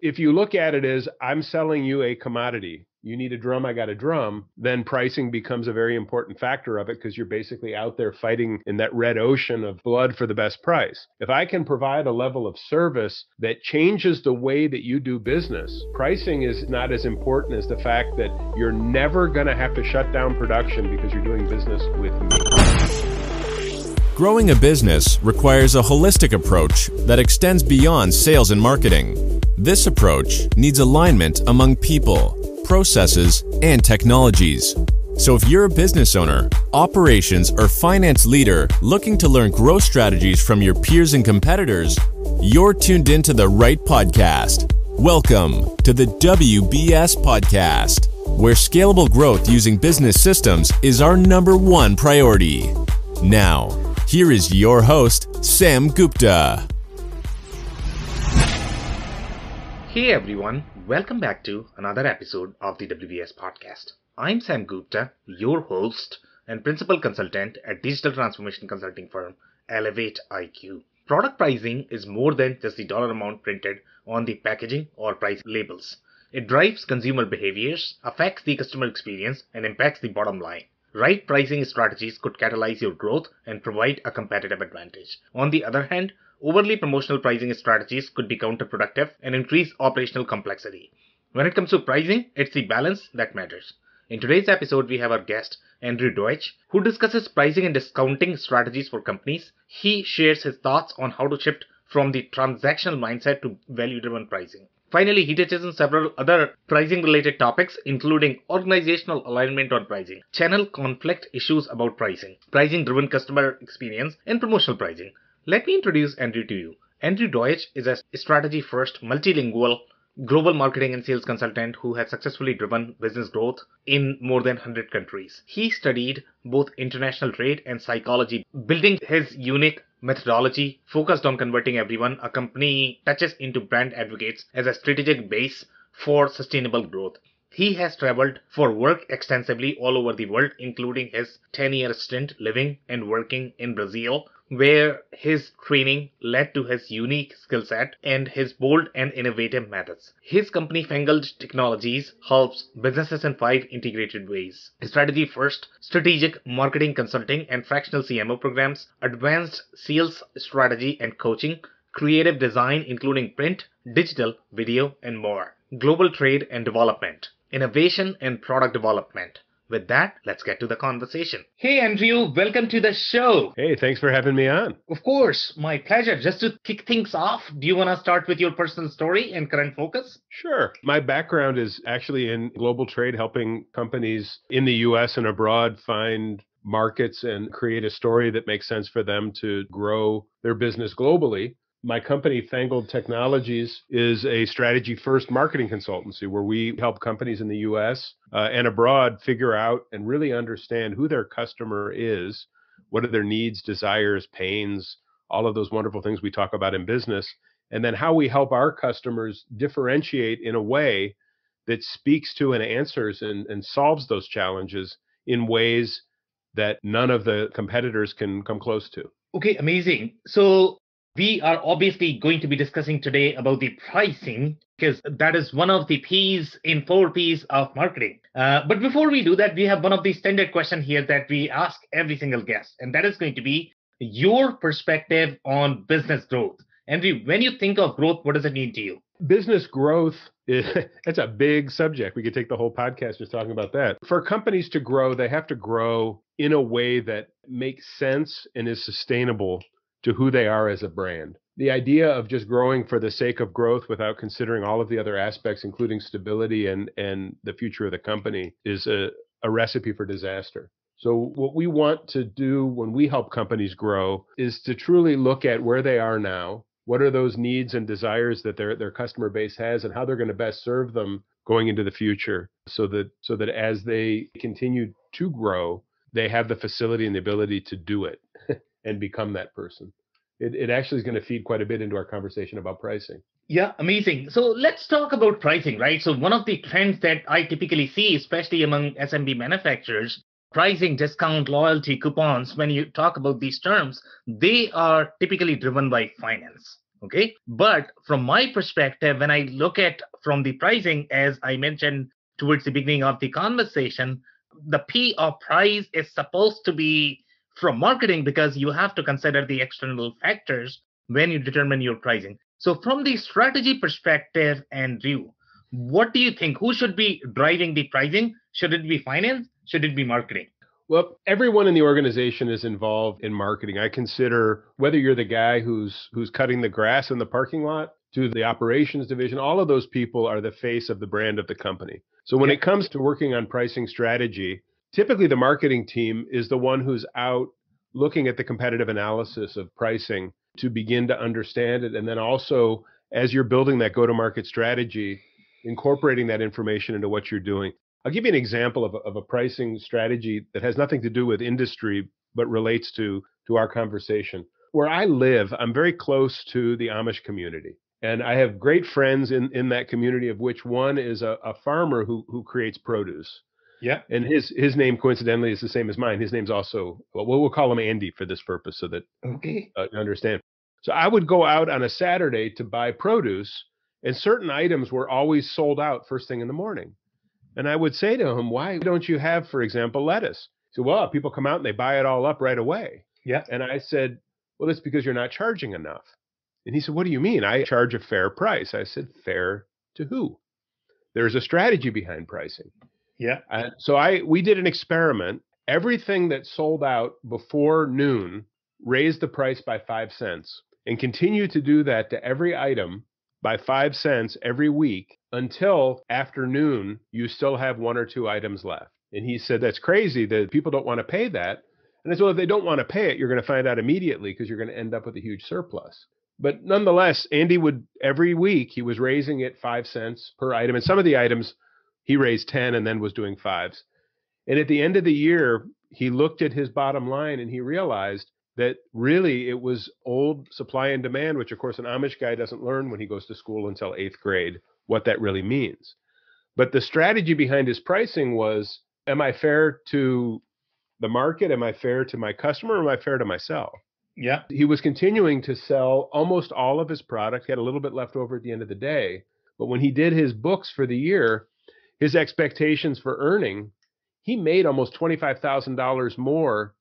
if you look at it as I'm selling you a commodity, you need a drum, I got a drum, then pricing becomes a very important factor of it because you're basically out there fighting in that red ocean of blood for the best price. If I can provide a level of service that changes the way that you do business, pricing is not as important as the fact that you're never going to have to shut down production because you're doing business with me. Growing a business requires a holistic approach that extends beyond sales and marketing. This approach needs alignment among people, processes, and technologies. So if you're a business owner, operations, or finance leader looking to learn growth strategies from your peers and competitors, you're tuned into the right podcast. Welcome to the WBS Podcast, where scalable growth using business systems is our #1 priority. Now, here is your host, Sam Gupta. Hey everyone, welcome back to another episode of the WBS Podcast. I'm Sam Gupta, your host and principal consultant at digital transformation consulting firm Elevate IQ. Product pricing is more than just the dollar amount printed on the packaging or price labels. It drives consumer behaviors, affects the customer experience, and impacts the bottom line. Right pricing strategies could catalyze your growth and provide a competitive advantage. On the other hand, overly promotional pricing strategies could be counterproductive and increase operational complexity. When it comes to pricing, it's the balance that matters. In today's episode, we have our guest, Andrew Deutsch, who discusses pricing and discounting strategies for companies. He shares his thoughts on how to shift from the transactional mindset to value-driven pricing. Finally, he touches on several other pricing-related topics, including organizational alignment on pricing, channel conflict issues about pricing, pricing-driven customer experience, and promotional pricing. Let me introduce Andrew to you. Andrew Deutsch is a strategy-first, multilingual, global marketing and sales consultant who has successfully driven business growth in more than 100 countries. He studied both international trade and psychology, building his unique methodology focused on converting everyone a company touches into brand advocates as a strategic base for sustainable growth. He has traveled for work extensively all over the world, including his 10-year stint living and working in Brazil, where his training led to his unique skill set and his bold and innovative methods. His company Fangled Technologies helps businesses in 5 integrated ways: strategy first, strategic marketing consulting and fractional CMO programs, advanced sales strategy and coaching, creative design including print, digital, video, and more, global trade and development, innovation and product development. With that, let's get to the conversation. Hey, Andrew, welcome to the show. Hey, thanks for having me on. Of course, my pleasure. Just to kick things off, do you want to start with your personal story and current focus? Sure. My background is actually in global trade, helping companies in the U.S. and abroad find markets and create a story that makes sense for them to grow their business globally. My company, Fangled Technologies, is a strategy-first marketing consultancy where we help companies in the U.S. And abroad figure out and really understand who their customer is, what are their needs, desires, pains, all of those wonderful things we talk about in business, and then how we help our customers differentiate in a way that speaks to and answers and solves those challenges in ways that none of the competitors can come close to. Okay, amazing. So we are obviously going to be discussing today about the pricing because that is one of the P's in 4 P's of marketing. But before we do that, we have one of the standard questions here that we ask every single guest, and that is going to be your perspective on business growth. Andrew, when you think of growth, what does it mean to you? Business growth, that's a big subject. We could take the whole podcast just talking about that. For companies to grow, they have to grow in a way that makes sense and is sustainable to who they are as a brand. The idea of just growing for the sake of growth without considering all of the other aspects, including stability and the future of the company, is a recipe for disaster. So what we want to do when we help companies grow is to truly look at where they are now, what are those needs and desires that their customer base has, and how they're going to best serve them going into the future so that as they continue to grow, they have the facility and the ability to do it and become that person. It actually is going to feed quite a bit into our conversation about pricing. Yeah, amazing. So let's talk about pricing, right? So one of the trends that I typically see, especially among SMB manufacturers, pricing, discount, loyalty, coupons, when you talk about these terms, they are typically driven by finance. Okay. But from my perspective, when I look at from the pricing, as I mentioned towards the beginning of the conversation, the P of price is supposed to be from marketing because you have to consider the external factors when you determine your pricing. So from the strategy perspective and view, what do you think? Who should be driving the pricing? Should it be finance? Should it be marketing? Well, everyone in the organization is involved in marketing. I consider whether you're the guy who's cutting the grass in the parking lot to the operations division, all of those people are the face of the brand of the company. So when Yeah. it comes to working on pricing strategy, typically the marketing team is the one who's out looking at the competitive analysis of pricing to begin to understand it. And then also, as you're building that go-to-market strategy, incorporating that information into what you're doing. I'll give you an example of a pricing strategy that has nothing to do with industry, but relates to our conversation. Where I live, I'm very close to the Amish community. And I have great friends in that community, of which one is a farmer who creates produce. Yeah. And his name, coincidentally, is the same as mine. His name's also, well, we'll call him Andy for this purpose so that Okay. you understand. So I would go out on a Saturday to buy produce, and certain items were always sold out first thing in the morning. And I would say to him, why don't you have, for example, lettuce? He said, well, people come out and they buy it all up right away. Yeah. And I said, well, it's because you're not charging enough. And he said, what do you mean? I charge a fair price. I said, fair to who? There's a strategy behind pricing. Yeah. So we did an experiment. Everything that sold out before noon raised the price by 5 cents and continue to do that to every item by 5 cents every week until afternoon, you still have one or two items left. And he said, that's crazy that people don't want to pay that. And I said, well, if they don't want to pay it, you're going to find out immediately because you're going to end up with a huge surplus. But nonetheless, Andy would, every week, he was raising it 5 cents per item. And some of the items, he raised 10 and then was doing fives. And at the end of the year, he looked at his bottom line and he realized that really it was old supply and demand, which of course an Amish guy doesn't learn when he goes to school until 8th grade, what that really means. But the strategy behind his pricing was, am I fair to the market? Am I fair to my customer? Or am I fair to myself? Yeah. He was continuing to sell almost all of his product. He had a little bit left over at the end of the day. But when he did his books for the year, his expectations for earning, he made almost $25,000 more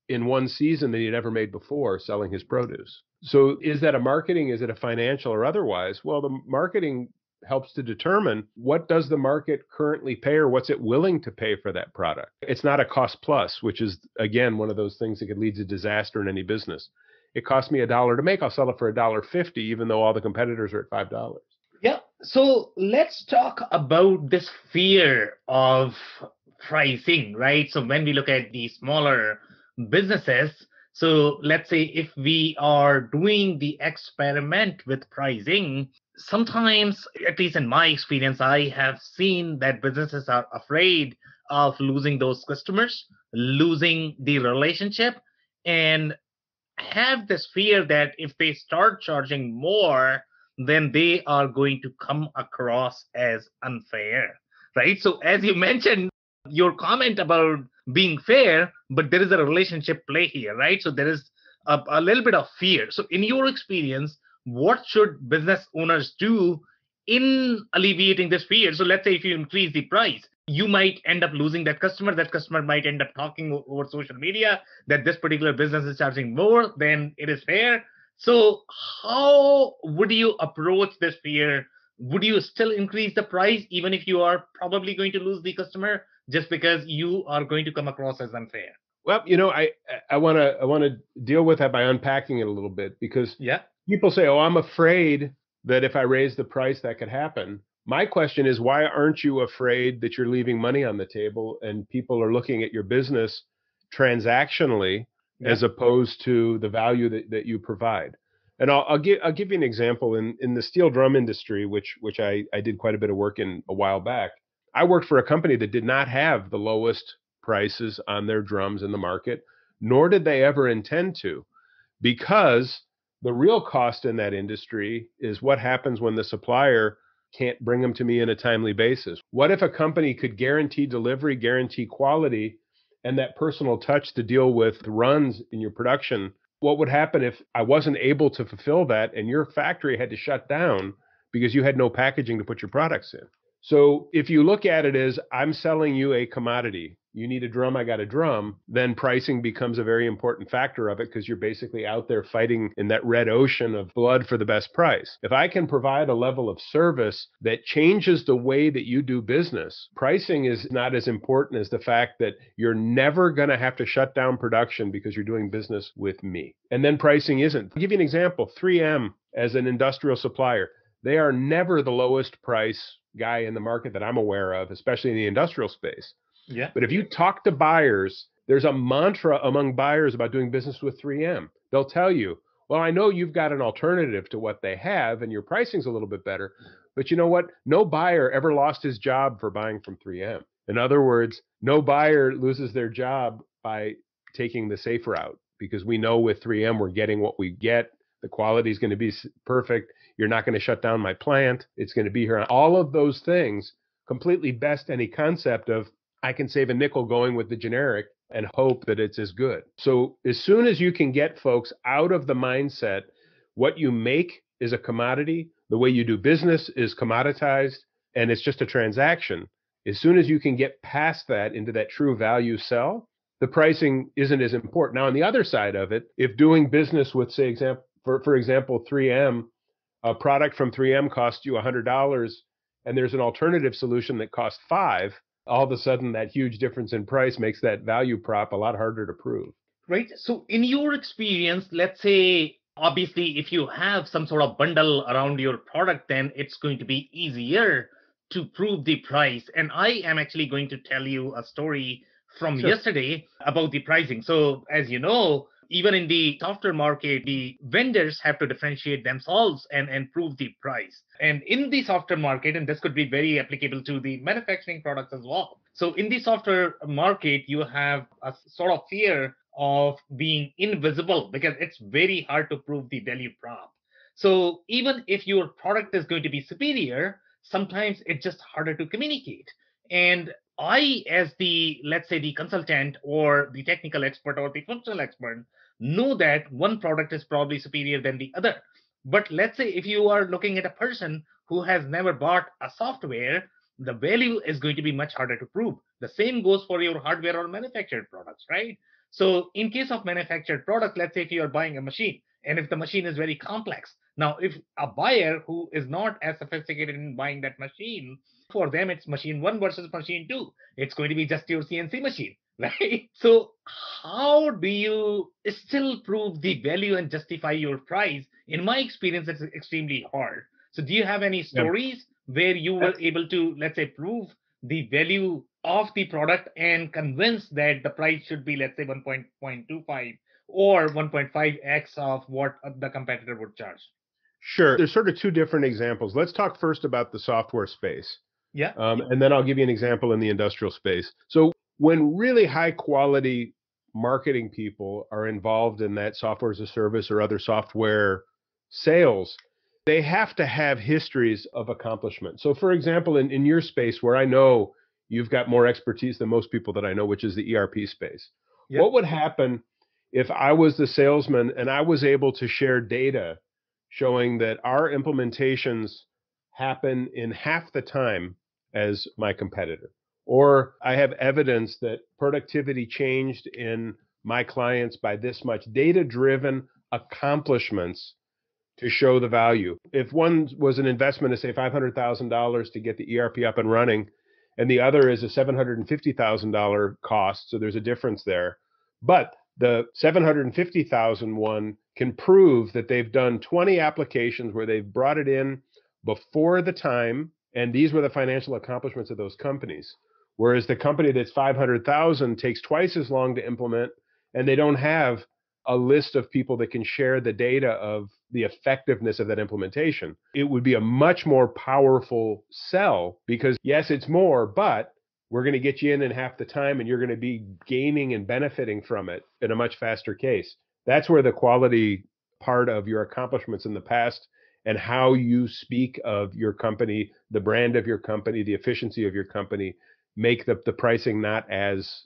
in one season than he'd ever made before selling his produce. So is that a marketing? Is it a financial or otherwise? Well, the marketing helps to determine what does the market currently pay or what's it willing to pay for that product. It's not a cost plus, which is, again, one of those things that could lead to disaster in any business. It cost me $1 to make. I'll sell it for $1.50, even though all the competitors are at $5. Yeah. So let's talk about this fear of pricing, right? So when we look at the smaller businesses, so let's say if we are doing the experiment with pricing, sometimes, at least in my experience, I have seen that businesses are afraid of losing those customers, losing the relationship, and have this fear that if they start charging more, then they are going to come across as unfair, right? So as you mentioned, your comment about being fair, but there is a relationship play here, right? So there is a little bit of fear. So in your experience, what should business owners do in alleviating this fear? So let's say if you increase the price, you might end up losing that customer. That customer might end up talking over social media that this particular business is charging more than it is fair. So how would you approach this fear? Would you still increase the price even if you are probably going to lose the customer just because you are going to come across as unfair? Well, I want to deal with that by unpacking it a little bit, because Yeah. people say, "Oh, I'm afraid that if I raise the price, that could happen." My question is, why aren't you afraid that you're leaving money on the table and people are looking at your business transactionally as opposed to the value that you provide? And I'll give you an example in the steel drum industry, which I did quite a bit of work in a while back. I worked for a company that did not have the lowest prices on their drums in the market, nor did they ever intend to, because the real cost in that industry is what happens when the supplier can't bring them to me in a timely basis. What if a company could guarantee delivery, guarantee quality, and that personal touch to deal with runs in your production what would happen if I wasn't able to fulfill that and your factory had to shut down because you had no packaging to put your products in? So if you look at it as I'm selling you a commodity, you need a drum, I got a drum, then pricing becomes a very important factor of it because you're basically out there fighting in that red ocean of blood for the best price. If I can provide a level of service that changes the way that you do business, pricing is not as important as the fact that you're never going to have to shut down production because you're doing business with me. And then pricing isn't. I'll give you an example. 3M as an industrial supplier, they are never the lowest price guy in the market that I'm aware of, especially in the industrial space. Yeah. But if you talk to buyers, there's a mantra among buyers about doing business with 3M. They'll tell you, well, I know you've got an alternative to what they have and your pricing's a little bit better, but you know what? No buyer ever lost his job for buying from 3M. In other words, no buyer loses their job by taking the safe route because we know with 3M we're getting what we get. The quality is going to be perfect. You're not going to shut down my plant. It's going to be here. All of those things completely best any concept of I can save a nickel going with the generic and hope that it's as good. So as soon as you can get folks out of the mindset, what you make is a commodity, the way you do business is commoditized, and it's just a transaction. As soon as you can get past that into that true value sell, the pricing isn't as important. Now, on the other side of it, if doing business with, say, for example, 3M, a product from 3M costs you $100 and there's an alternative solution that costs $5, all of a sudden that huge difference in price makes that value prop a lot harder to prove. Right. So in your experience, let's say, obviously, if you have some sort of bundle around your product, then it's going to be easier to prove the price. And I am actually going to tell you a story from yesterday about the pricing. So as you know, even in the software market, the vendors have to differentiate themselves and prove the price. And in the software market, and this could be very applicable to the manufacturing products as well. So in the software market, you have a sort of fear of being invisible because it's very hard to prove the value prop. So even if your product is going to be superior, sometimes it's just harder to communicate. And I, as the, let's say, the consultant or the technical expert or the functional expert, know that one product is probably superior than the other. But let's say if you are looking at a person who has never bought a software, the value is going to be much harder to prove. The same goes for your hardware or manufactured products, right? So in case of manufactured products, let's say if you are buying a machine and if the machine is very complex, now if a buyer who is not as sophisticated in buying that machine, for them it's machine 1 versus machine 2, it's going to be just your CNC machine, right? So how do you still prove the value and justify your price? In my experience, it's extremely hard. So do you have any stories where you were able to, let's say, prove the value of the product and convince that the price should be, let's say, 1.25 or 1.5x of what the competitor would charge? Sure. There's sort of two different examples. Let's talk first about the software space. Yeah. And then I'll give you an example in the industrial space. So when really high quality marketing people are involved in that software as a service or other software sales, they have to have histories of accomplishment. So for example, in your space where I know you've got more expertise than most people that I know, which is the ERP space. Yep. What would happen if I was the salesman and I was able to share data showing that our implementations happen in half the time as my competitor? Or I have evidence that productivity changed in my clients by this much, data-driven accomplishments to show the value. If one was an investment of, say, $500,000 to get the ERP up and running, and the other is a $750,000 cost, so there's a difference there. But the $750,000 one can prove that they've done 20 applications where they've brought it in before the time, and these were the financial accomplishments of those companies. Whereas the company that's 500,000 takes twice as long to implement, and they don't have a list of people that can share the data of the effectiveness of that implementation. It would be a much more powerful sell because, yes, it's more, but we're going to get you in half the time and you're going to be gaining and benefiting from it in a much faster case. That's where the quality part of your accomplishments in the past and how you speak of your company, the brand of your company, the efficiency of your company, make the pricing not as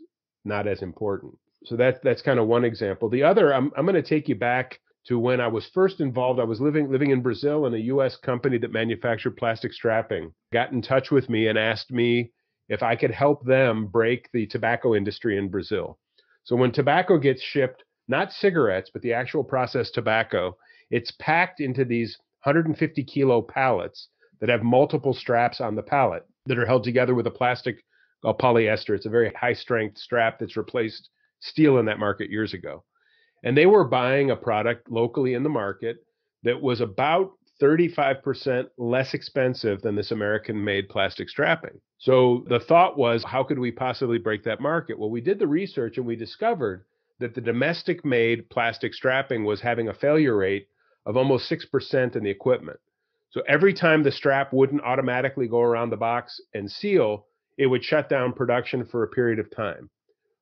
important. So that's kind of one example. The other, I'm going to take you back to when I was first involved. I was living in Brazil, and a U.S. company that manufactured plastic strapping got in touch with me and asked me if I could help them break the tobacco industry in Brazil. So when tobacco gets shipped, not cigarettes, but the actual processed tobacco, it's packed into these 150 kilo pallets that have multiple straps on the pallet that are held together with a plastic polyester. It's a very high strength strap that's replaced steel in that market years ago. And they were buying a product locally in the market that was about 35% less expensive than this American made plastic strapping. So the thought was, how could we possibly break that market? Well, we did the research and we discovered that the domestic made plastic strapping was having a failure rate of almost 6% in the equipment. So every time the strap wouldn't automatically go around the box and seal, it would shut down production for a period of time.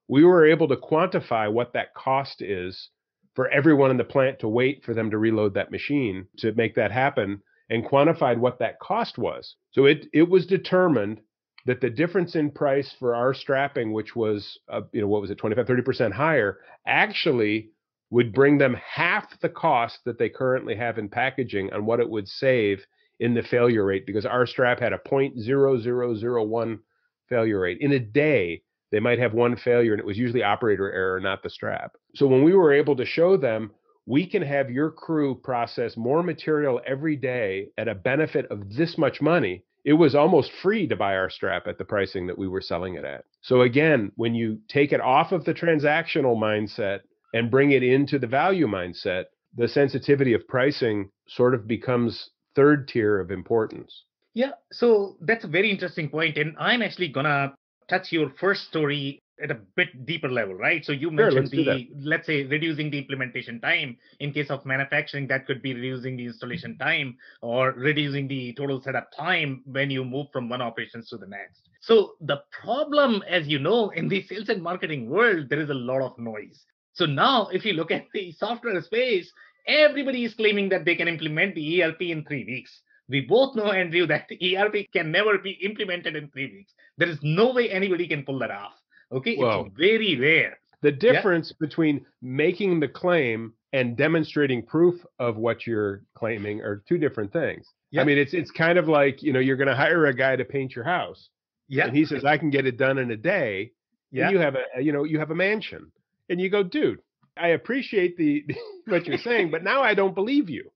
We were able to quantify what that cost is for everyone in the plant to wait for them to reload that machine to make that happen, and quantified what that cost was. So it was determined that the difference in price for our strapping, which was, what was it, 25, 30% higher, actually would bring them half the cost that they currently have in packaging on what it would save in the failure rate, because our strap had a 0.0001 failure rate. In a day, they might have one failure, and it was usually operator error, not the strap. So when we were able to show them, we can have your crew process more material every day at a benefit of this much money, it was almost free to buy our strap at the pricing that we were selling it at. So again, when you take it off of the transactional mindset and bring it into the value mindset, the sensitivity of pricing sort of becomes third tier of importance. Yeah, so that's a very interesting point. And I'm actually going to touch your first story at a bit deeper level, right? So you mentioned let's say, reducing the implementation time. In case of manufacturing, that could be reducing the installation time or reducing the total setup time when you move from one operations to the next. So the problem, as you know, in the sales and marketing world, there is a lot of noise. So now if you look at the software space, everybody is claiming that they can implement the ERP in 3 weeks. We both know, Andrew, that the ERP can never be implemented in 3 weeks. There is no way anybody can pull that off. Okay, Well, it's very rare. The difference between making the claim and demonstrating proof of what you're claiming are two different things. I mean, it's kind of like, you're going to hire a guy to paint your house. And he says, I can get it done in a day. And you have you have a mansion. And you go, dude, I appreciate what you're saying, but now I don't believe you.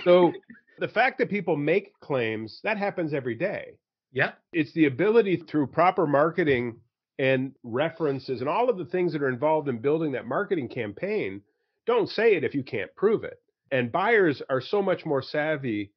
So the fact that people make claims, that happens every day. Yeah. It's the ability through proper marketing and references and all of the things that are involved in building that marketing campaign. Don't say it if you can't prove it. And buyers are so much more savvy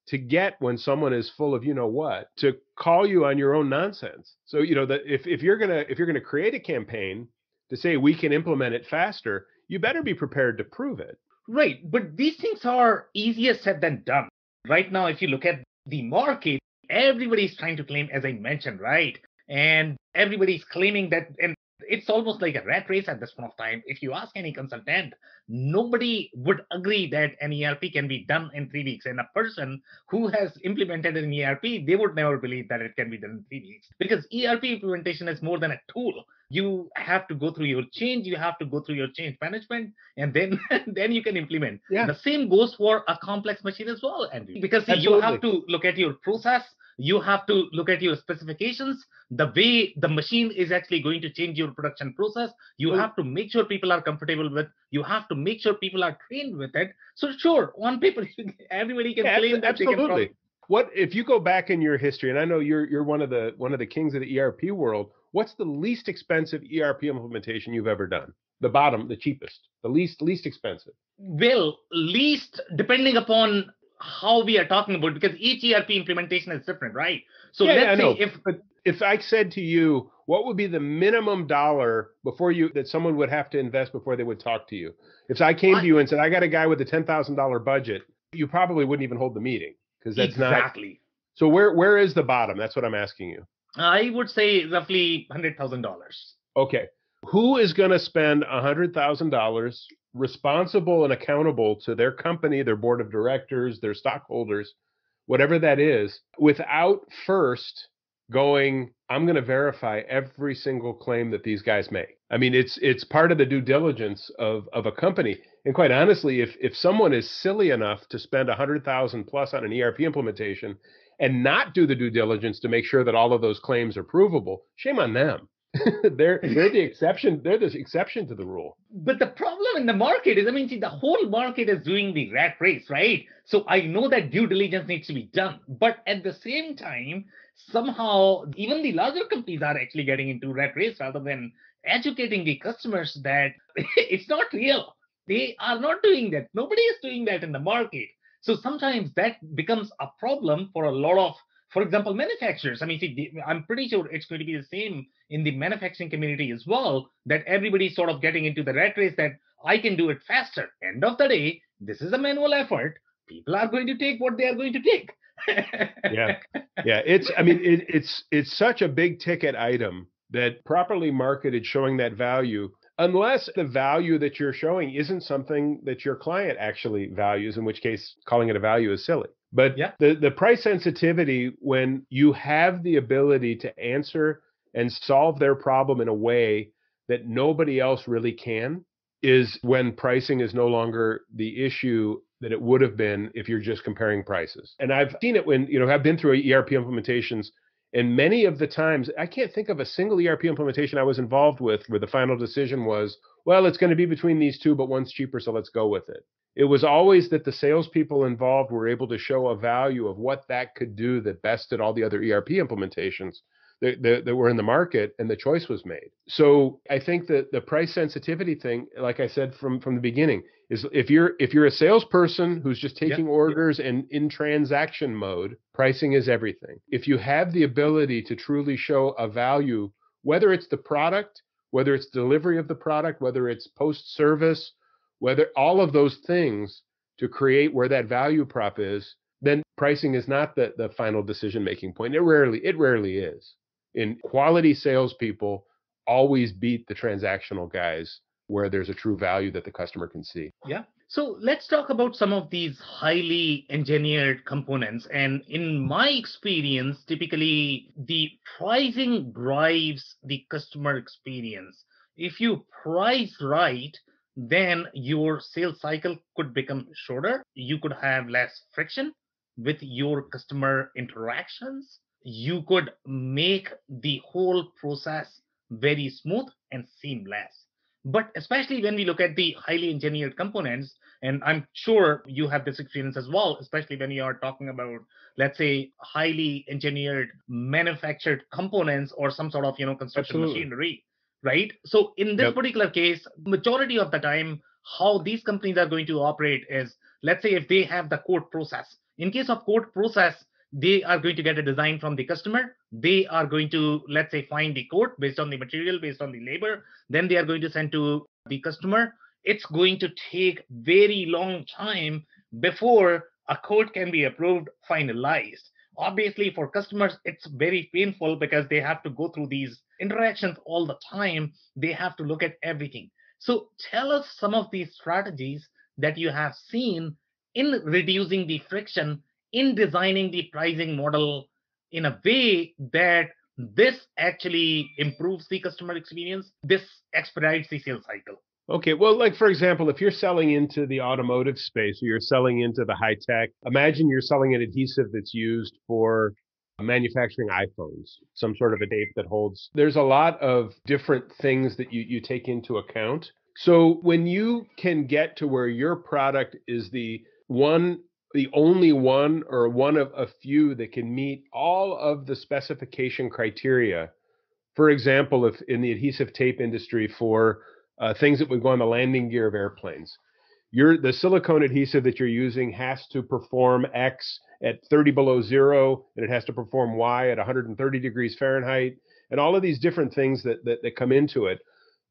to get when someone is full of what, to call you on your own nonsense. So that if you're gonna create a campaign to say we can implement it faster, you better be prepared to prove it. Right, but these things are easier said than done. Right now, if you look at the market, everybody's trying to claim, as I mentioned, right? And everybody's claiming that, and it's almost like a rat race at this point of time. If you ask any consultant, nobody would agree that an ERP can be done in 3 weeks. And a person who has implemented an ERP, they would never believe that it can be done in 3 weeks. Because ERP implementation is more than a tool. You have to go through your change, you have to go through your change management, and then then you can implement. Yeah. The same goes for a complex machine as well, Andrew. Because you have to look at your process, you have to look at your specifications, the way the machine is actually going to change your production process. You have to make sure people are comfortable with, you have to make sure people are trained with it. So sure, on paper, everybody can claim that absolutely. They can. What if you go back in your history, and I know you're one of the kings of the ERP world, what's the least expensive ERP implementation you've ever done? The bottom, the cheapest, the least expensive. Well, least depending upon how we are talking about, because each ERP implementation is different, right? So let's say if I said to you, what would be the minimum dollar that someone would have to invest before they would talk to you? If I came to you and said, I got a guy with a $10,000 budget, you probably wouldn't even hold the meeting, because that's exactly. So where is the bottom? That's what I'm asking you. I would say roughly $100,000. Okay. Who is going to spend $100,000 responsible and accountable to their company, their board of directors, their stockholders, whatever that is, without first going, I'm going to verify every single claim that these guys make. I mean, it's part of the due diligence of a company. And quite honestly, if someone is silly enough to spend 100,000 plus on an ERP implementation and not do the due diligence to make sure that all of those claims are provable, shame on them. they're the exception. They're the exception to the rule. But the problem in the market is, I mean, see, the whole market is doing the rat race, right? So I know that due diligence needs to be done. But at the same time, somehow, even the larger companies are actually getting into rat race rather than educating the customers that it's not real. They are not doing that. Nobody is doing that in the market. So sometimes that becomes a problem for a lot of, for example, manufacturers. I mean, see, I'm pretty sure it's going to be the same in the manufacturing community as well, that everybody's sort of getting into the rat race that I can do it faster. End of the day, this is a manual effort. People are going to take what they are going to take. Yeah. It's such a big ticket item that properly marketed, showing that value, unless the value that you're showing isn't something that your client actually values, in which case calling it a value is silly. But Yeah. the price sensitivity, when you have the ability to answer and solve their problem in a way that nobody else really can, is when pricing is no longer the issue that it would have been if you're just comparing prices. And I've seen it when, I've been through ERP implementations, and many of the times, I can't think of a single ERP implementation I was involved with where the final decision was, well, it's going to be between these two, but one's cheaper, so let's go with it. It was always that the salespeople involved were able to show a value of what that could do that bested all the other ERP implementations that were in the market, and the choice was made. So I think that the price sensitivity thing, like I said from the beginning, is if you're a salesperson who's just taking orders and in transaction mode, pricing is everything. If you have the ability to truly show a value, whether it's the product, whether it's delivery of the product, whether it's post-service, whether all of those things to create where that value prop is, then pricing is not the final decision-making point. It rarely is. In quality salespeople always beat the transactional guys where there's a true value that the customer can see. Yeah. So let's talk about some of these highly engineered components. And in my experience, typically the pricing drives the customer experience. If you price right, then your sales cycle could become shorter. You could have less friction with your customer interactions. You could make the whole process very smooth and seamless. But especially when we look at the highly engineered components, and I'm sure you have this experience as well, especially when you are talking about, let's say, highly engineered manufactured components or some sort of, construction Absolutely. machinery, right? So in this particular case, majority of the time, how these companies are going to operate is, let's say if they have the quote process. In case of quote process, they are going to get a design from the customer. They are going to, let's say, find the quote based on the material, based on the labor. Then they are going to send to the customer. It's going to take very long time before a quote can be approved, finalized. Obviously, for customers, it's very painful because they have to go through these interactions all the time. They have to look at everything. So tell us some of these strategies that you have seen in reducing the friction in designing the pricing model in a way that this actually improves the customer experience, this expedites the sales cycle. Okay, well, like for example, if you're selling into the automotive space or you're selling into the high tech, imagine you're selling an adhesive that's used for manufacturing iPhones, some sort of a tape that holds. There's a lot of different things that you take into account. So when you can get to where your product is the only one or one of a few that can meet all of the specification criteria. For example, if in the adhesive tape industry for things that would go on the landing gear of airplanes, the silicone adhesive that you're using has to perform X at 30 below zero, and it has to perform Y at 130 degrees Fahrenheit, and all of these different things that come into it.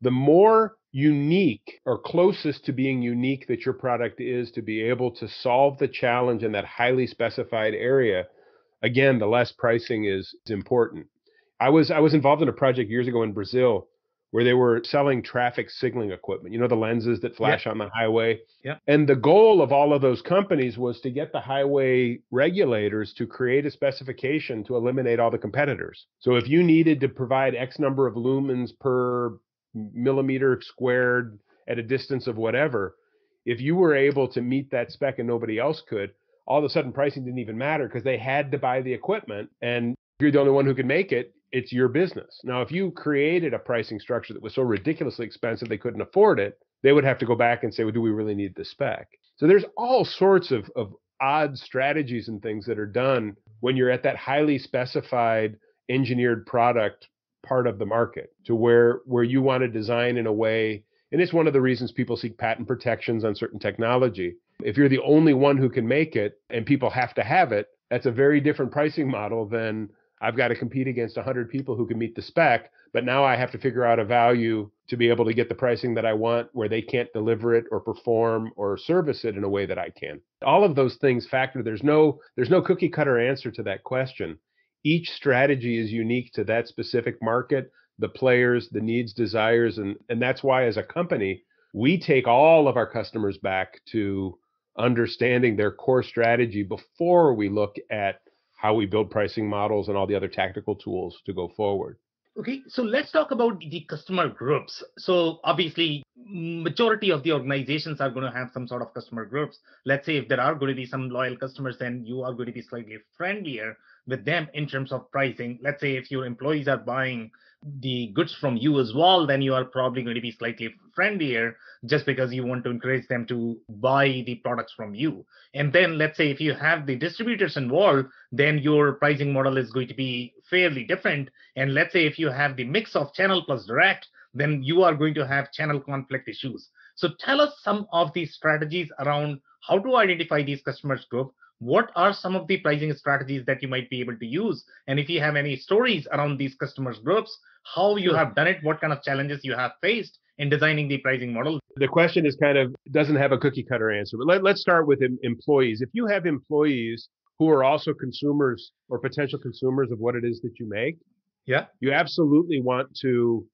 The more unique or closest to being unique that your product is to be able to solve the challenge in that highly specified area, again, the less pricing is important. I was involved in a project years ago in Brazil where they were selling traffic signaling equipment, the lenses that flash on the highway. Yeah. And the goal of all of those companies was to get the highway regulators to create a specification to eliminate all the competitors. So if you needed to provide X number of lumens per millimeter squared at a distance of whatever, if you were able to meet that spec and nobody else could, all of a sudden pricing didn't even matter because they had to buy the equipment. And if you're the only one who can make it, it's your business. Now, if you created a pricing structure that was so ridiculously expensive they couldn't afford it, they would have to go back and say, well, do we really need the spec? So there's all sorts of odd strategies and things that are done when you're at that highly specified engineered product part of the market, to where you want to design in a way. And it's one of the reasons people seek patent protections on certain technology. If you're the only one who can make it and people have to have it, that's a very different pricing model than I've got to compete against 100 people who can meet the spec, but now I have to figure out a value to be able to get the pricing that I want where they can't deliver it or perform or service it in a way that I can. All of those things factor. There's no cookie cutter answer to that question. Each strategy is unique to that specific market, the players, the needs, desires, and that's why as a company, we take all of our customers back to understanding their core strategy before we look at how we build pricing models and all the other tactical tools to go forward. Okay, so let's talk about the customer groups. So obviously, majority of the organizations are going to have some sort of customer groups. Let's say if there are going to be some loyal customers, then you are going to be slightly friendlier with them in terms of pricing. Let's say if your employees are buying the goods from you as well, then you are probably going to be slightly friendlier just because you want to encourage them to buy the products from you. And then let's say if you have the distributors involved, then your pricing model is going to be fairly different. And let's say if you have the mix of channel plus direct, then you are going to have channel conflict issues. So tell us some of the strategies around how to identify these customers group. What are some of the pricing strategies that you might be able to use? And if you have any stories around these customers groups, how you have done it, what kind of challenges you have faced in designing the pricing model? The question is doesn't have a cookie cutter answer, but let's start with employees. If you have employees who are also consumers or potential consumers of what it is that you make, you absolutely want to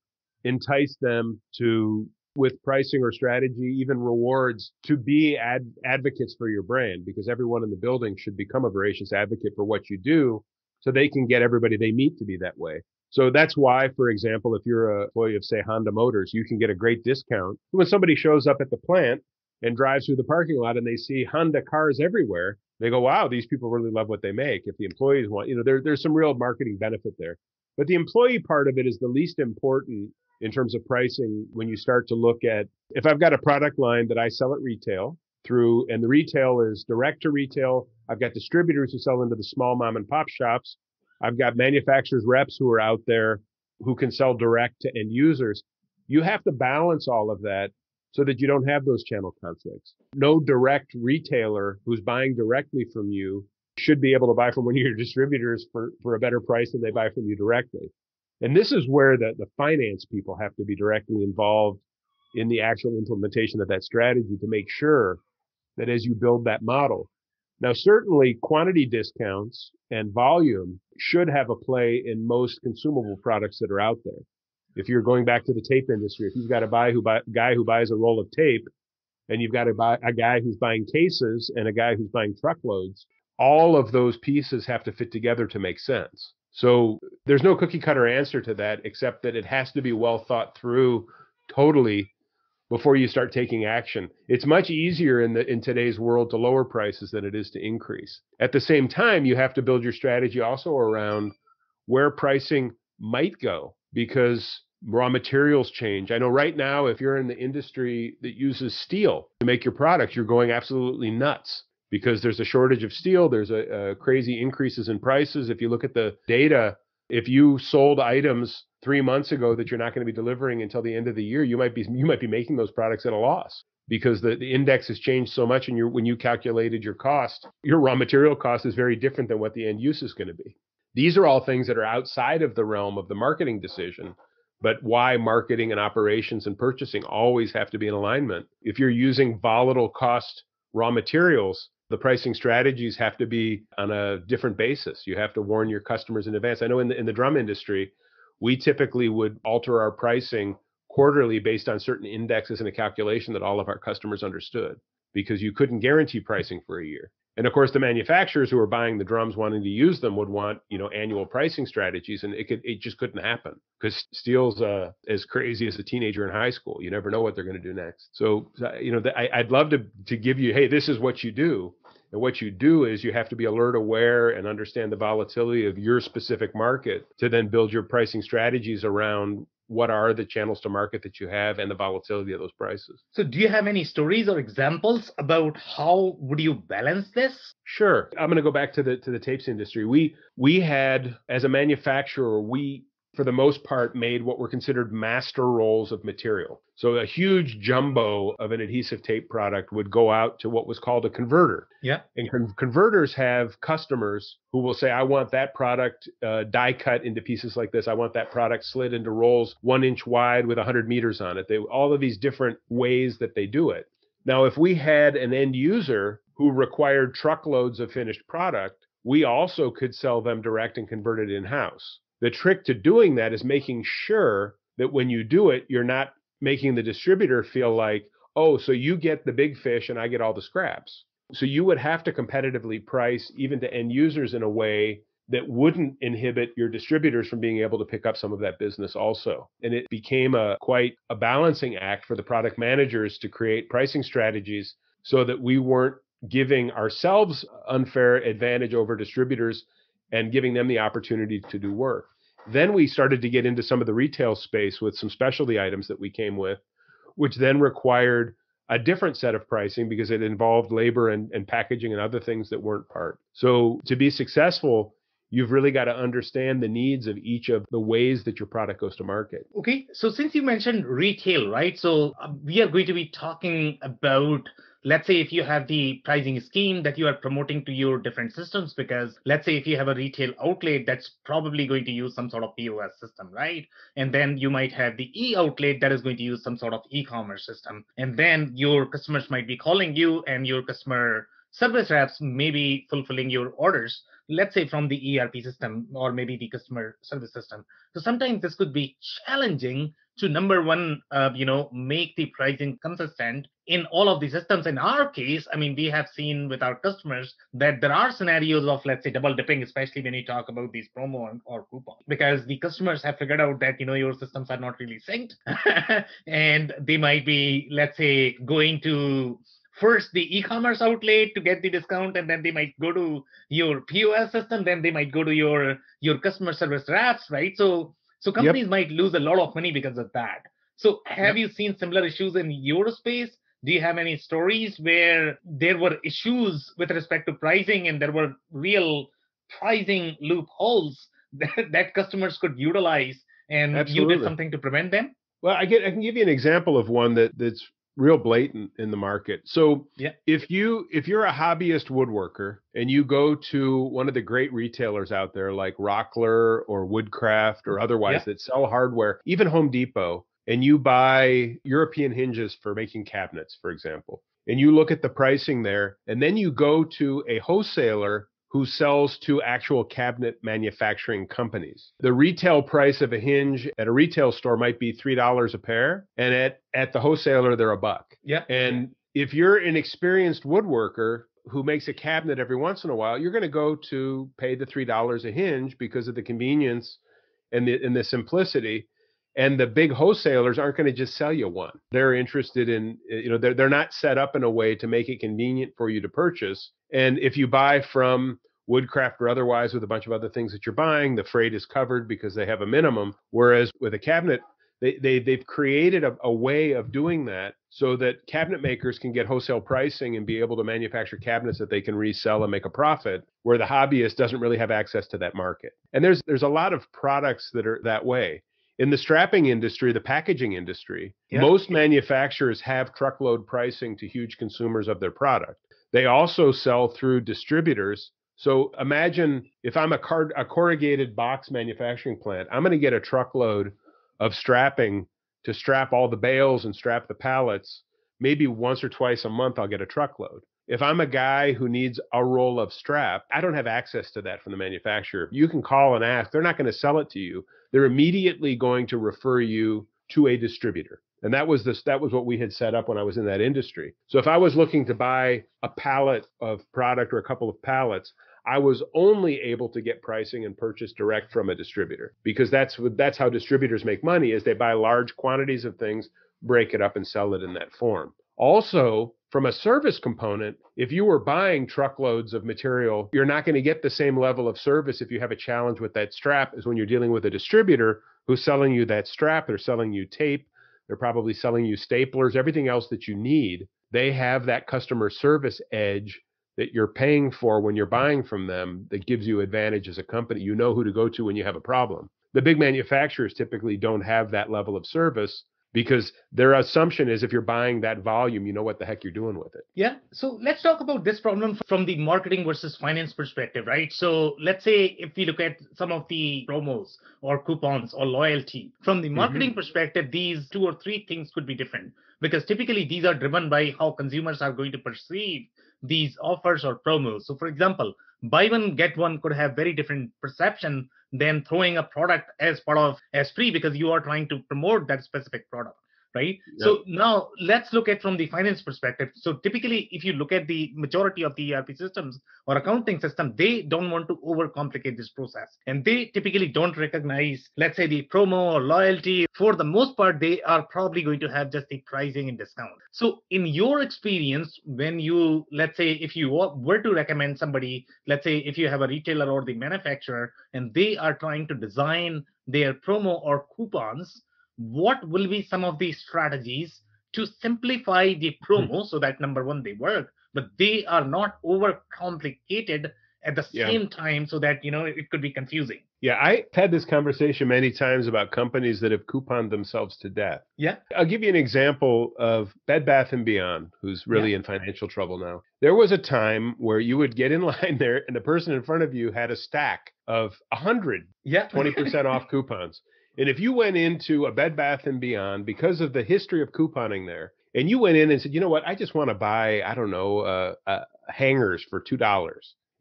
entice them to, with pricing or strategy, even rewards, to be advocates for your brand, because everyone in the building should become a voracious advocate for what you do so they can get everybody they meet to be that way. So that's why, for example, if you're an employee of, say, Honda Motors, you can get a great discount. When somebody shows up at the plant and drives through the parking lot and they see Honda cars everywhere, they go, wow, these people really love what they make. If the employees want, there's some real marketing benefit there. But the employee part of it is the least important in terms of pricing when you start to look at, if I've got a product line that I sell at retail through, and the retail is direct to retail, I've got distributors who sell into the small mom and pop shops, I've got manufacturers reps who are out there who can sell direct to end users. You have to balance all of that so that you don't have those channel conflicts. No direct retailer who's buying directly from you should be able to buy from one of your distributors for a better price than they buy from you directly. And this is where the finance people have to be directly involved in the actual implementation of that strategy to make sure that as you build that model. Now, certainly quantity discounts and volume should have a play in most consumable products that are out there. If you're going back to the tape industry, if you've got a guy who buys a roll of tape, and you've got a guy who's buying cases and a guy who's buying truckloads, all of those pieces have to fit together to make sense. So there's no cookie cutter answer to that, except that it has to be well thought through totally before you start taking action. It's much easier in today's world to lower prices than it is to increase. At the same time, you have to build your strategy also around where pricing might go, because raw materials change. I know right now, if you're in the industry that uses steel to make your products, you're going absolutely nuts because there's a shortage of steel. There's a crazy increases in prices. If you look at the data, if you sold items 3 months ago that you're not going to be delivering until the end of the year, you might be making those products at a loss because the index has changed so much. And when you calculated your cost, your raw material cost is very different than what the end use is going to be. These are all things that are outside of the realm of the marketing decision, but why marketing and operations and purchasing always have to be in alignment. If you're using volatile cost raw materials, the pricing strategies have to be on a different basis. You have to warn your customers in advance. I know in the drum industry, we typically would alter our pricing quarterly based on certain indexes and a calculation that all of our customers understood, because you couldn't guarantee pricing for a year. And of course, the manufacturers who were buying the drums wanting to use them would want, annual pricing strategies, and it just couldn't happen because steel's as crazy as a teenager in high school. You never know what they're going to do next. So, I'd love to give you, hey, this is what you do. And what you do is you have to be alert, aware, and understand the volatility of your specific market to then build your pricing strategies around what are the channels to market that you have and the volatility of those prices. So do you have any stories or examples about how would you balance this? Sure. I'm going to go back to the tapes industry. We had, as a manufacturer, for the most part, made what were considered master rolls of material. So a huge jumbo of an adhesive tape product would go out to what was called a converter. Yeah. And converters have customers who will say, I want that product die cut into pieces like this. I want that product slid into rolls 1 inch wide with 100 meters on it. All of these different ways that they do it. Now, if we had an end user who required truckloads of finished product, we also could sell them direct and convert it in-house. The trick to doing that is making sure that when you do it, you're not making the distributor feel like, oh, so you get the big fish and I get all the scraps. So you would have to competitively price even to end users in a way that wouldn't inhibit your distributors from being able to pick up some of that business also. And it became quite a balancing act for the product managers to create pricing strategies so that we weren't giving ourselves unfair advantage over distributors and giving them the opportunity to do work. Then we started to get into some of the retail space with some specialty items that we came with, which then required a different set of pricing because it involved labor and packaging and other things that weren't part. So to be successful, you've really got to understand the needs of each of the ways that your product goes to market. Okay, so since you mentioned retail, right? So we are going to be talking about, let's say if you have the pricing scheme that you are promoting to your different systems, because let's say if you have a retail outlet that's probably going to use some sort of POS system, right? And then you might have the e-outlet that is going to use some sort of e-commerce system. And then your customers might be calling you and your customer service reps may be fulfilling your orders, let's say from the ERP system or maybe the customer service system. So sometimes this could be challenging to, number one, make the pricing consistent in all of the systems. In our case, I mean, we have seen with our customers that there are scenarios of, let's say, double dipping, especially when you talk about these promo or coupon, because the customers have figured out that, your systems are not really synced and they might be, let's say, going to first the e-commerce outlet to get the discount, and then they might go to your POS system, then they might go to your customer service reps, right? So companies might lose a lot of money because of that. So have you seen similar issues in your space? Do you have any stories where there were issues with respect to pricing and there were real pricing loopholes that customers could utilize, and Absolutely. you did something to prevent them? Well, I can give you an example of one that's real blatant in the market. So if you're a hobbyist woodworker and you go to one of the great retailers out there like Rockler or Woodcraft or otherwise that sell hardware, even Home Depot, and you buy European hinges for making cabinets, for example, and you look at the pricing there, and then you go to a wholesaler who sells to actual cabinet manufacturing companies. The retail price of a hinge at a retail store might be $3 a pair, and at the wholesaler, they're $1. Yeah. And if you're an experienced woodworker who makes a cabinet every once in a while, you're going to go to pay the $3 a hinge because of the convenience and the simplicity. And the big wholesalers aren't going to just sell you one. They're interested in, they're not set up in a way to make it convenient for you to purchase. And if you buy from Woodcraft or otherwise with a bunch of other things that you're buying, the freight is covered because they have a minimum. Whereas with a cabinet, they've created a way of doing that so that cabinet makers can get wholesale pricing and be able to manufacture cabinets that they can resell and make a profit, where the hobbyist doesn't really have access to that market. And there's a lot of products that are that way. In the strapping industry, the packaging industry, most manufacturers have truckload pricing to huge consumers of their product. They also sell through distributors. So imagine if I'm a corrugated box manufacturing plant, I'm going to get a truckload of strapping to strap all the bales and strap the pallets. Maybe once or twice a month, I'll get a truckload. If I'm a guy who needs a roll of strap, I don't have access to that from the manufacturer. You can call and ask. They're not going to sell it to you. They're immediately going to refer you to a distributor. And that was what we had set up when I was in that industry. So if I was looking to buy a pallet of product or a couple of pallets, I was only able to get pricing and purchase direct from a distributor, because that's how distributors make money, is they buy large quantities of things, break it up and sell it in that form. Also, from a service component, if you were buying truckloads of material, you're not going to get the same level of service if you have a challenge with that strap as when you're dealing with a distributor who's selling you that strap. They're selling you tape. They're probably selling you staplers, everything else that you need. They have that customer service edge that you're paying for when you're buying from them that gives you advantage as a company. You know who to go to when you have a problem. The big manufacturers typically don't have that level of service, because their assumption is if you're buying that volume, you know what the heck you're doing with it. Yeah. So let's talk about this problem from the marketing versus finance perspective, right? So let's say if we look at some of the promos or coupons or loyalty, from the marketing perspective, these 2 or 3 things could be different, because typically these are driven by how consumers are going to perceive these offers or promos. So for example, buy one, get one could have very different perception than throwing a product as part of as free, because you are trying to promote that specific product, right? Yep. So now let's look at from the finance perspective. So typically, if you look at the majority of the ERP systems or accounting system, they don't want to overcomplicate this process. And they typically don't recognize, let's say, the promo or loyalty. For the most part, they are probably going to have just the pricing and discount. So in your experience, when you, let's say, if you were to recommend somebody, let's say if you have a retailer or the manufacturer, and they are trying to design their promo or coupons, what will be some of these strategies to simplify the promo so that, number one, they work, but they are not overcomplicated at the same time, so that, it could be confusing? Yeah, I've had this conversation many times about companies that have couponed themselves to death. Yeah. I'll give you an example of Bed Bath & Beyond, who's really in financial trouble now. There was a time where you would get in line there, and the person in front of you had a stack of 100 20% off coupons. And if you went into a Bed Bath & Beyond, because of the history of couponing there, and you went in and said, you know what, I just want to buy, hangers for $2.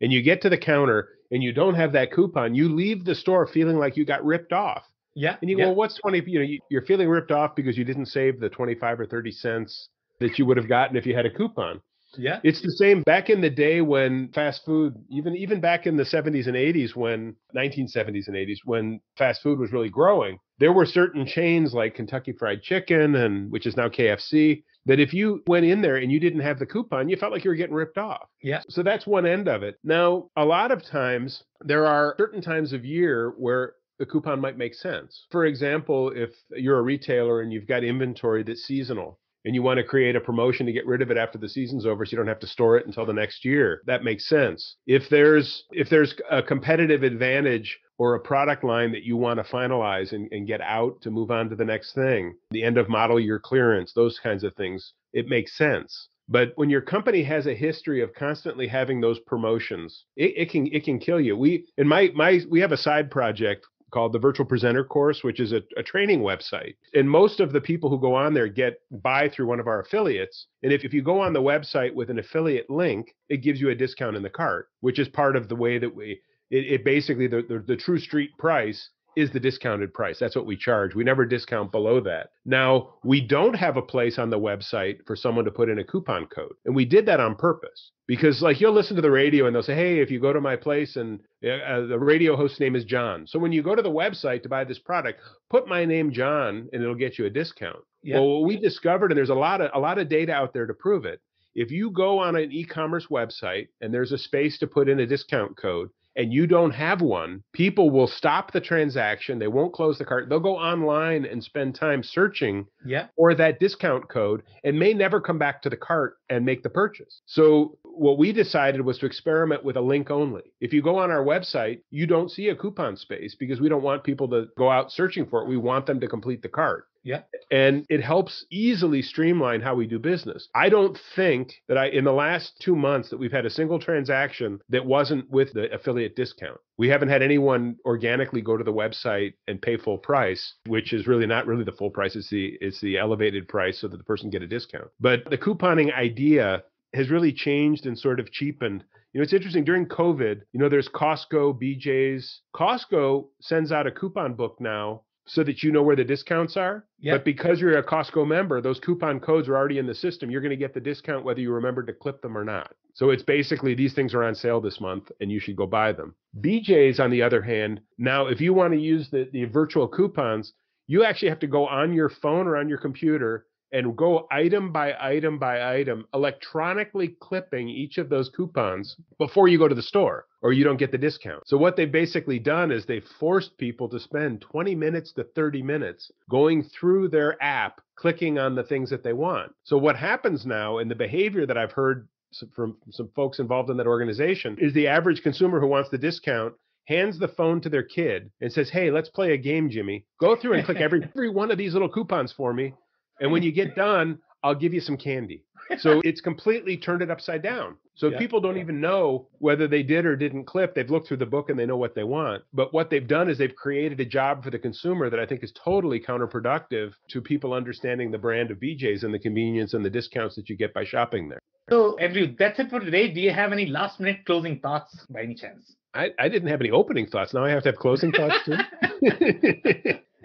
And you get to the counter and you don't have that coupon, you leave the store feeling like you got ripped off. Yeah. And you go, well, what's 20? You're feeling ripped off because you didn't save the 25 or 30 cents that you would have gotten if you had a coupon. Yeah. It's the same back in the day when fast food, even back in the 70s and 80s, 1970s and 80s, when fast food was really growing, there were certain chains like Kentucky Fried Chicken, which is now KFC, that if you went in there and you didn't have the coupon, you felt like you were getting ripped off. Yeah. So that's one end of it. Now, a lot of times, there are certain times of year where the coupon might make sense. For example, if you're a retailer and you've got inventory that's seasonal, and you want to create a promotion to get rid of it after the season's over so you don't have to store it until the next year, that makes sense. If there's a competitive advantage or a product line that you want to finalize and get out to move on to the next thing, the end of model year clearance, those kinds of things, it makes sense. But when your company has a history of constantly having those promotions, it can kill you. We have a side project called the Virtual Presenter Course, which is a training website. And most of the people who go on there buy through one of our affiliates. And if you go on the website with an affiliate link, it gives you a discount in the cart, which is part of the way that it basically, the true street price is the discounted price. That's what we charge. We never discount below that. Now, we don't have a place on the website for someone to put in a coupon code. And we did that on purpose because, like, you'll listen to the radio and they'll say, hey, if you go to my place and the radio host's name is John. So when you go to the website to buy this product, put my name, John, and it'll get you a discount. Yeah. Well, what we discovered, and there's a lot of data out there to prove it, if you go on an e-commerce website and there's a space to put in a discount code, and you don't have one, people will stop the transaction. They won't close the cart. They'll go online and spend time searching for that discount code and may never come back to the cart and make the purchase. So what we decided was to experiment with a link only. If you go on our website, you don't see a coupon space because we don't want people to go out searching for it. We want them to complete the cart. Yeah. And it helps easily streamline how we do business. I don't think that in the last 2 months that we've had a single transaction that wasn't with the affiliate discount. We haven't had anyone organically go to the website and pay full price, which is really not really the full price. It's the elevated price so that the person get a discount. But the couponing idea has really changed and sort of cheapened. It's interesting, during COVID, there's Costco, BJ's. Costco sends out a coupon book now so that you know where the discounts are. Yep. But because you're a Costco member, those coupon codes are already in the system. You're going to get the discount whether you remember to clip them or not. So it's basically these things are on sale this month and you should go buy them. BJ's, on the other hand, now if you want to use the virtual coupons, you actually have to go on your phone or on your computer and go item by item by item, electronically clipping each of those coupons before you go to the store, or you don't get the discount. So what they've basically done is they've forced people to spend 20 minutes to 30 minutes going through their app, clicking on the things that they want. So what happens now, and the behavior that I've heard from some folks involved in that organization, is the average consumer who wants the discount hands the phone to their kid and says, hey, let's play a game, Jimmy. Go through and click every one of these little coupons for me. And when you get done, I'll give you some candy. So it's completely turned it upside down. So people don't even know whether they did or didn't clip. They've looked through the book and they know what they want. But what they've done is they've created a job for the consumer that I think is totally counterproductive to people understanding the brand of BJ's and the convenience and the discounts that you get by shopping there. So, Andrew, that's it for today. Do you have any last-minute closing thoughts by any chance? I didn't have any opening thoughts. Now I have to have closing thoughts too.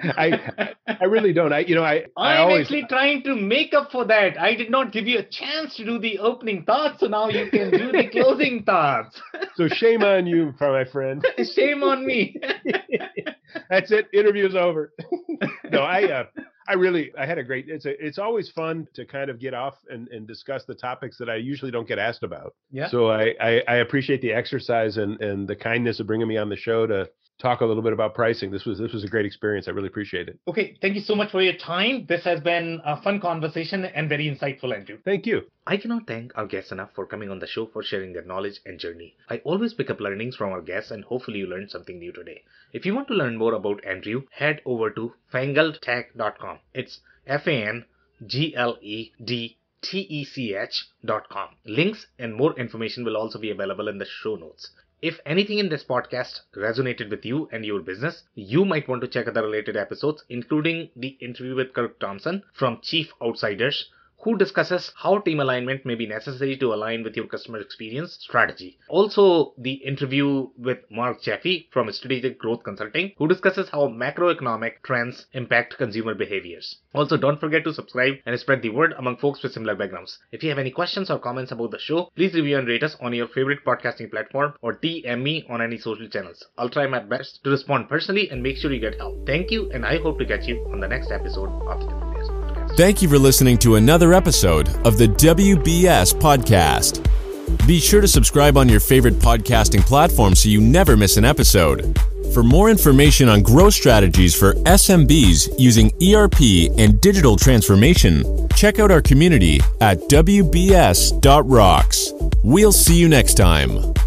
I really don't. I'm always actually trying to make up for that. I did not give you a chance to do the opening thoughts, so now you can do the closing thoughts. So shame on you, my friend. Shame on me. That's it. Interview's over. No, I had a great, it's always fun to kind of get off and discuss the topics that I usually don't get asked about. Yeah. So I appreciate the exercise and the kindness of bringing me on the show to talk a little bit about pricing. This was a great experience. I really appreciate it. Okay. Thank you so much for your time. This has been a fun conversation and very insightful, Andrew. Thank you. I cannot thank our guests enough for coming on the show, for sharing their knowledge and journey. I always pick up learnings from our guests, and hopefully you learned something new today. If you want to learn more about Andrew, head over to fangledtech.com. It's FANGLEDTECH.com. Links and more information will also be available in the show notes. If anything in this podcast resonated with you and your business, you might want to check other related episodes, including the interview with Kirk Thompson from Chief Outsiders, who discusses how team alignment may be necessary to align with your customer experience strategy. Also, the interview with Mark Jaffe from Strategic Growth Consulting, who discusses how macroeconomic trends impact consumer behaviors. Also, don't forget to subscribe and spread the word among folks with similar backgrounds. If you have any questions or comments about the show, please review and rate us on your favorite podcasting platform or DM me on any social channels. I'll try my best to respond personally and make sure you get help. Thank you, and I hope to catch you on the next episode of the WBS Podcast. Thank you for listening to another episode of the WBS Podcast. Be sure to subscribe on your favorite podcasting platform so you never miss an episode. For more information on growth strategies for SMBs using ERP and digital transformation, check out our community at WBS.rocks. We'll see you next time.